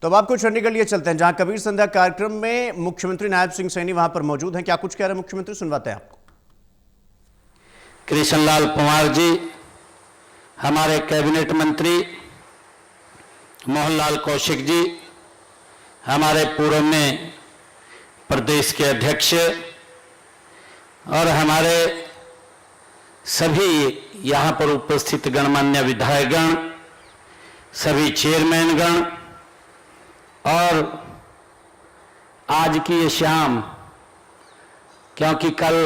तो अब आपको चंडीगढ़ लिए चलते हैं, जहां कबीर संध्या कार्यक्रम में मुख्यमंत्री नायब सिंह सैनी वहां पर मौजूद हैं। क्या कुछ कह रहे हैं मुख्यमंत्री, सुनवाते हैं आपको। कृष्णलाल पंवार जी, हमारे कैबिनेट मंत्री मोहनलाल कौशिक जी, हमारे पूर्व में प्रदेश के अध्यक्ष और हमारे सभी यहाँ पर उपस्थित गणमान्य विधायकगण, सभी चेयरमैनगण और आज की ये शाम, क्योंकि कल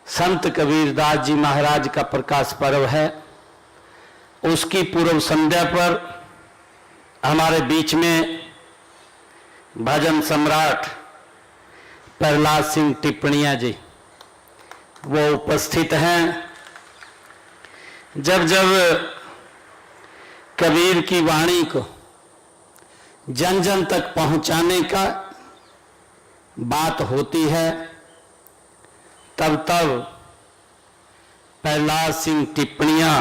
संत कबीरदास जी महाराज का प्रकाश पर्व है, उसकी पूर्व संध्या पर हमारे बीच में भजन सम्राट प्रहलाद सिंह टिप्पणिया जी वो उपस्थित हैं। जब जब कबीर की वाणी को जन जन तक पहुंचाने का बात होती है, तब तब प्रहलाद सिंह टिप्पणिया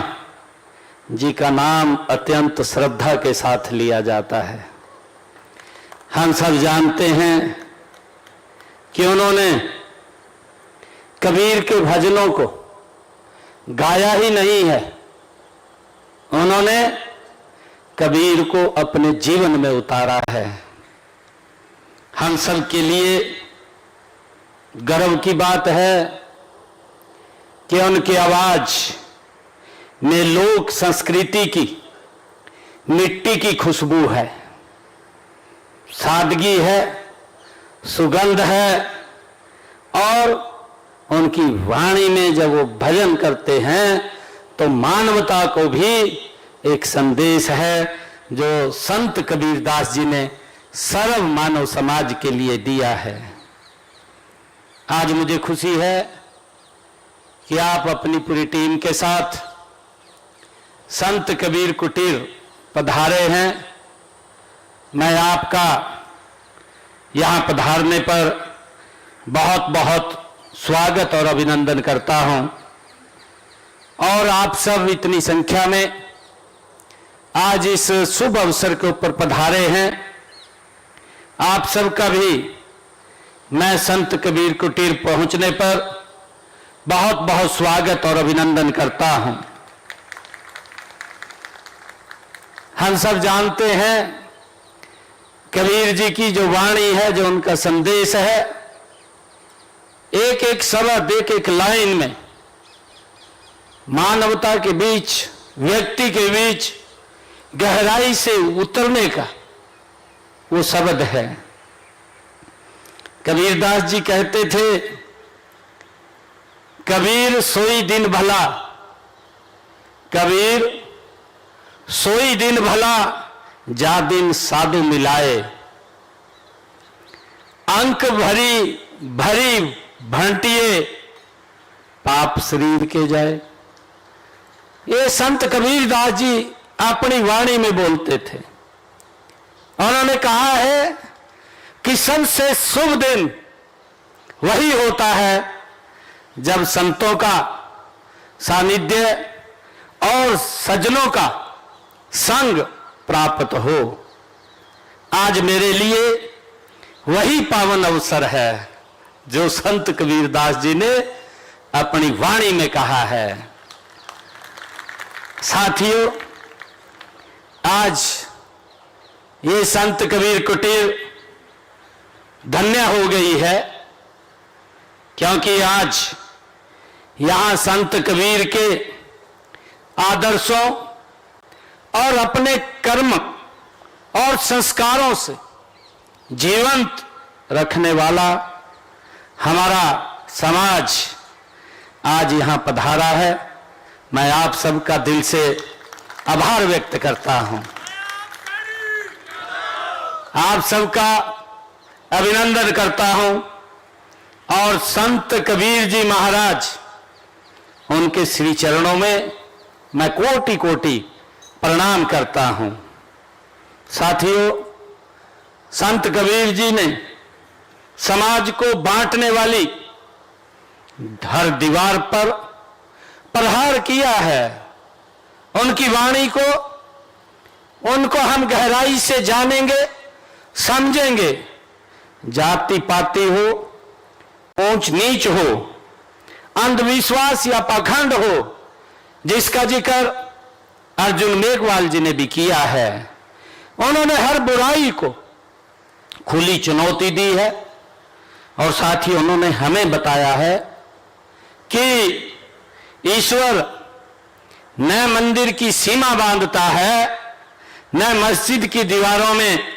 जी का नाम अत्यंत श्रद्धा के साथ लिया जाता है। हम सब जानते हैं कि उन्होंने कबीर के भजनों को गाया ही नहीं है, उन्होंने कबीर को अपने जीवन में उतारा है। हम सब के लिए गर्व की बात है कि उनकी आवाज में लोक संस्कृति की मिट्टी की खुशबू है, सादगी है, सुगंध है और उनकी वाणी में जब वो भजन करते हैं तो मानवता को भी एक संदेश है जो संत कबीरदास जी ने सर्व मानव समाज के लिए दिया है। आज मुझे खुशी है कि आप अपनी पूरी टीम के साथ संत कबीर कुटीर पधारे हैं। मैं आपका यहाँ पधारने पर बहुत बहुत स्वागत और अभिनंदन करता हूँ और आप सब इतनी संख्या में आज इस शुभ अवसर के ऊपर पधारे हैं। आप सबका भी मैं संत कबीर कुटीर पहुंचने पर बहुत बहुत स्वागत और अभिनंदन करता हूं। हम सब जानते हैं कबीर जी की जो वाणी है, जो उनका संदेश है, एक एक शब्द, एक एक लाइन में मानवता के बीच, व्यक्ति के बीच गहराई से उतरने का वो शब्द है। कबीरदास जी कहते थे, कबीर सोई दिन भला, कबीर सोई दिन भला, जा दिन साधु मिलाए, अंक भरी भरी भंटिए, पाप शरीर के जाए। ये संत कबीरदास जी अपनी वाणी में बोलते थे। उन्होंने कहा है कि सबसे शुभ दिन वही होता है जब संतों का सानिध्य और सज्जनों का संग प्राप्त हो। आज मेरे लिए वही पावन अवसर है जो संत कबीरदास जी ने अपनी वाणी में कहा है। साथियों, आज ये संत कबीर कुटीर धन्य हो गई है, क्योंकि आज यहां संत कबीर के आदर्शों और अपने कर्म और संस्कारों से जीवंत रखने वाला हमारा समाज आज यहां पधारा है। मैं आप सबका दिल से आभार व्यक्त करता हूं, आप सबका अभिनंदन करता हूं और संत कबीर जी महाराज, उनके श्री चरणों में मैं कोटि कोटि प्रणाम करता हूं। साथियों, संत कबीर जी ने समाज को बांटने वाली हर दीवार पर प्रहार किया है। उनकी वाणी को उनको हम गहराई से जानेंगे, समझेंगे। जाति पाति हो, ऊंच नीच हो, अंधविश्वास या पाखंड हो, जिसका जिक्र अर्जुन मेघवाल जी ने भी किया है, उन्होंने हर बुराई को खुली चुनौती दी है। और साथ ही उन्होंने हमें बताया है कि ईश्वर न मंदिर की सीमा बांधता है, न मस्जिद की दीवारों में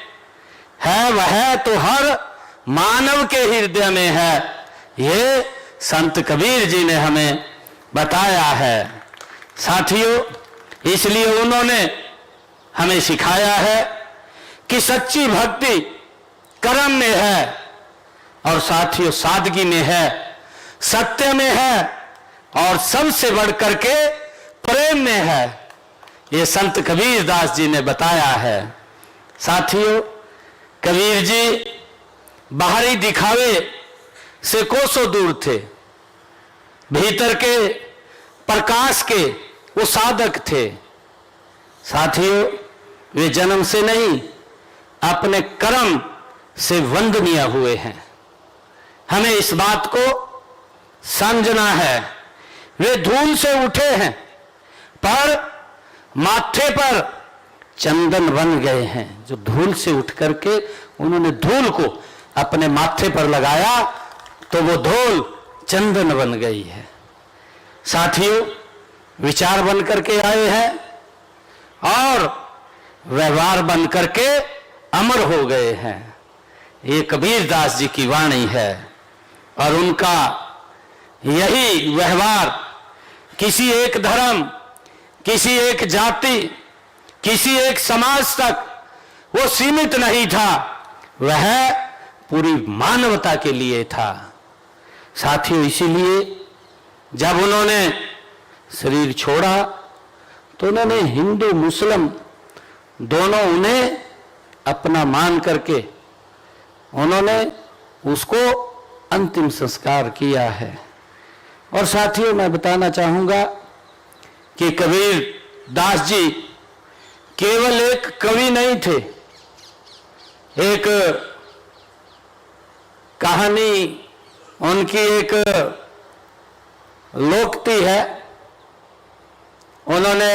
है, वह तो हर मानव के हृदय में है। ये संत कबीर जी ने हमें बताया है। साथियों, इसलिए उन्होंने हमें सिखाया है कि सच्ची भक्ति कर्म में है और साथियों सादगी में है, सत्य में है और सबसे बढ़कर के प्रेम में है। ये संत कबीर दास जी ने बताया है। साथियों, कबीर जी बाहरी दिखावे से कोसों दूर थे, भीतर के प्रकाश के वो साधक थे। साथियों, वे जन्म से नहीं अपने कर्म से वंदनीय हुए हैं। हमें इस बात को समझना है। वे धूल से उठे हैं पर माथे पर चंदन बन गए हैं। जो धूल से उठ करके उन्होंने धूल को अपने माथे पर लगाया तो वो धूल चंदन बन गई है। साथियों, विचार बन करके आए हैं और व्यवहार बन करके अमर हो गए हैं। ये कबीर दास जी की वाणी है और उनका यही व्यवहार किसी एक धर्म, किसी एक जाति, किसी एक समाज तक वो सीमित नहीं था, वह पूरी मानवता के लिए था। साथियों, इसीलिए जब उन्होंने शरीर छोड़ा तो उन्होंने हिंदू मुस्लिम दोनों उन्हें अपना मान करके उन्होंने उसको अंतिम संस्कार किया है। और साथियों, मैं बताना चाहूंगा कि कबीर दास जी केवल एक कवि नहीं थे। एक कहानी उनकी एक लोकती है। उन्होंने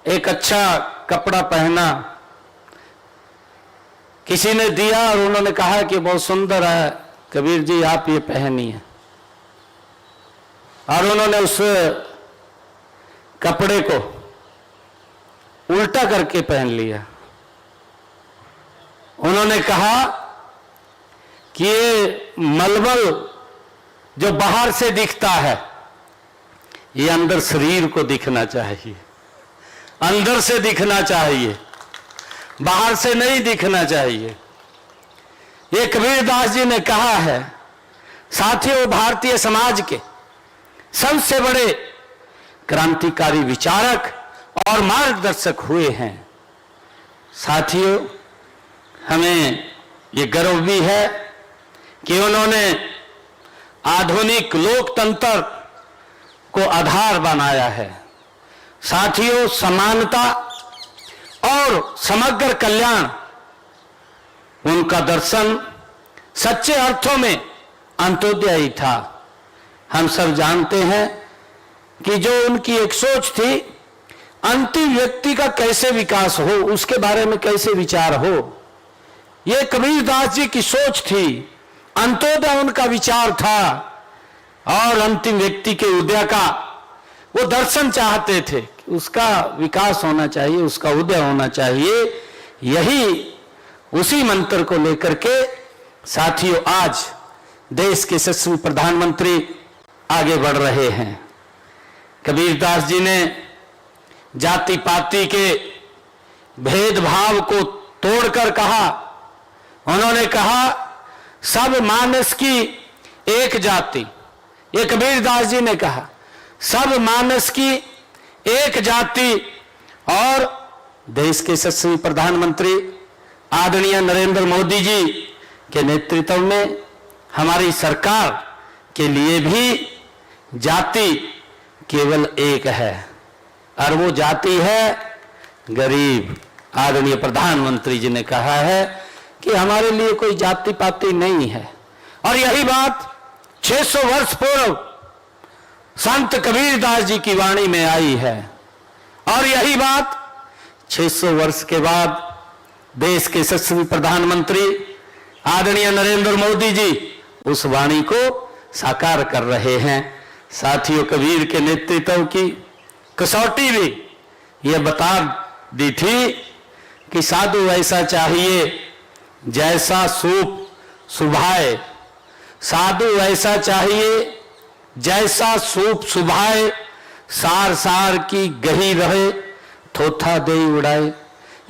एक अच्छा कपड़ा पहना, किसी ने दिया और उन्होंने कहा कि बहुत सुंदर है कबीर जी, आप ये पहनिए। और उन्होंने उस कपड़े को उल्टा करके पहन लिया। उन्होंने कहा कि ये मलमल जो बाहर से दिखता है, ये अंदर शरीर को दिखना चाहिए, अंदर से दिखना चाहिए, बाहर से नहीं दिखना चाहिए। ये कबीर दास जी ने कहा है। साथियों, भारतीय समाज के सबसे बड़े क्रांतिकारी विचारक और मार्गदर्शक हुए हैं। साथियों, हमें ये गर्व भी है कि उन्होंने आधुनिक लोकतंत्र को आधार बनाया है। साथियों, समानता और समग्र कल्याण उनका दर्शन सच्चे अर्थों में अंत्योदय ही था। हम सब जानते हैं कि जो उनकी एक सोच थी, अंतिम व्यक्ति का कैसे विकास हो, उसके बारे में कैसे विचार हो, यह कबीर दास जी की सोच थी। अंत्योदय उनका विचार था और अंतिम व्यक्ति के उदय का वो दर्शन चाहते थे। उसका विकास होना चाहिए, उसका उदय होना चाहिए। यही उसी मंत्र को लेकर के साथियों आज देश के यशस्वी प्रधानमंत्री आगे बढ़ रहे हैं। कबीर दास जी ने जाति पाति के भेदभाव को तोड़कर कहा, उन्होंने कहा सब मानस की एक जाति। ये कबीर दास जी ने कहा सब मानस की एक जाति। और देश के यशस्वी प्रधानमंत्री आदरणीय नरेंद्र मोदी जी के नेतृत्व में हमारी सरकार के लिए भी जाति केवल एक है और वो जाति है गरीब, आदरणीय प्रधानमंत्री जी ने कहा है कि हमारे लिए कोई जाति पाति नहीं है। और यही बात 600 वर्ष पूर्व संत कबीरदास जी की वाणी में आई है, और यही बात 600 वर्ष के बाद देश के यशस्वी प्रधानमंत्री आदरणीय नरेंद्र मोदी जी उस वाणी को साकार कर रहे हैं। साथियों, कबीर के नेतृत्व की कसौटी भी यह बता दी थी कि साधु ऐसा चाहिए जैसा सूप सुभाए, साधु ऐसा चाहिए जैसा सूप सुभाए, सार सार की गही रहे, थोथा दे उड़ाए।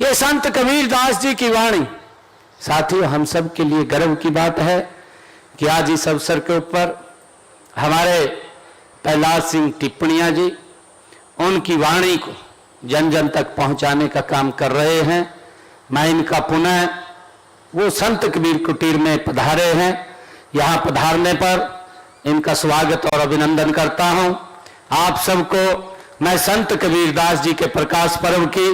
ये संत कबीरदास जी की वाणी। साथियों, हम सब के लिए गर्व की बात है कि आज इस अवसर के ऊपर हमारे प्रहलाद सिंह टिप्पणियां जी उनकी वाणी को जन जन तक पहुंचाने का काम कर रहे हैं। मैं इनका पुनः वो संत कबीर कुटीर में पधारे हैं, यहाँ पधारने पर इनका स्वागत और अभिनंदन करता हूं। आप सबको मैं संत कबीरदास जी के प्रकाश पर्व की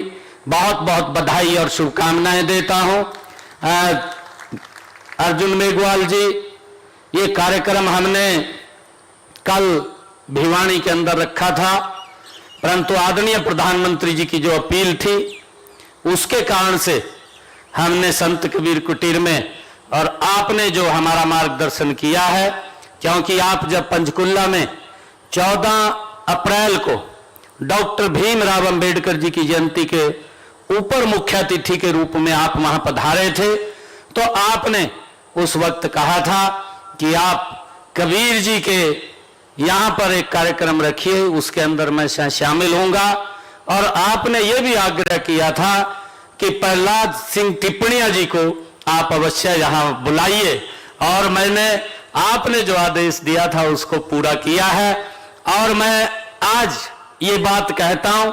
बहुत बहुत बधाई और शुभकामनाएं देता हूं। अर्जुन मेघवाल जी, ये कार्यक्रम हमने कल भिवानी के अंदर रखा था, परंतु आदरणीय प्रधानमंत्री जी की जो अपील थी उसके कारण से हमने संत कबीर कुटीर में, और आपने जो हमारा मार्गदर्शन किया है, क्योंकि आप जब पंचकुला में 14 अप्रैल को डॉक्टर भीमराव अंबेडकर जी की जयंती के ऊपर मुख्य अतिथि के रूप में आप वहां पधारे थे, तो आपने उस वक्त कहा था कि आप कबीर जी के यहां पर एक कार्यक्रम रखिए, उसके अंदर मैं शामिल होऊंगा। और आपने यह भी आग्रह किया था कि प्रहलाद सिंह टिप्पणियां जी को आप अवश्य यहां बुलाइए, और मैंने आपने जो आदेश दिया था उसको पूरा किया है। और मैं आज ये बात कहता हूं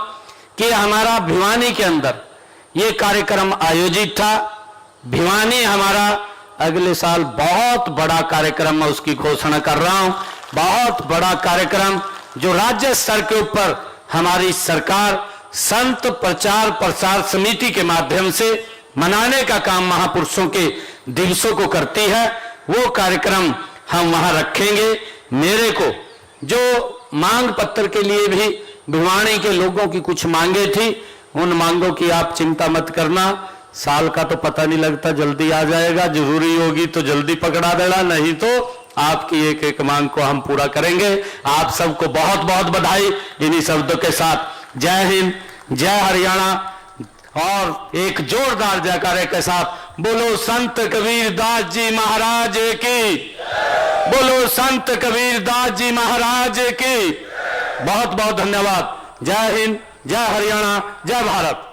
कि हमारा भिवानी के अंदर ये कार्यक्रम आयोजित था। भिवानी हमारा अगले साल बहुत बड़ा कार्यक्रम, मैं उसकी घोषणा कर रहा हूं, बहुत बड़ा कार्यक्रम जो राज्य स्तर के ऊपर हमारी सरकार संत प्रचार प्रसार समिति के माध्यम से मनाने का काम महापुरुषों के दिवसों को करती है। वो कार्यक्रम हम वहां रखेंगे। मेरे को जो मांग पत्र के लिए भी भिवानी के लोगों की कुछ मांगे थी, उन मांगों की आप चिंता मत करना। साल का तो पता नहीं लगता, जल्दी आ जाएगा, जरूरी होगी तो जल्दी पकड़ा देना, नहीं तो आपकी एक एक मांग को हम पूरा करेंगे। आप सबको बहुत बहुत बधाई। इन्हीं शब्दों के साथ जय हिंद, जय हरियाणा, और एक जोरदार जयकारे के साथ बोलो संत कबीरदास जी महाराज की, बोलो संत कबीरदास जी महाराज की। बहुत बहुत धन्यवाद। जय हिंद, जय हरियाणा, जय भारत।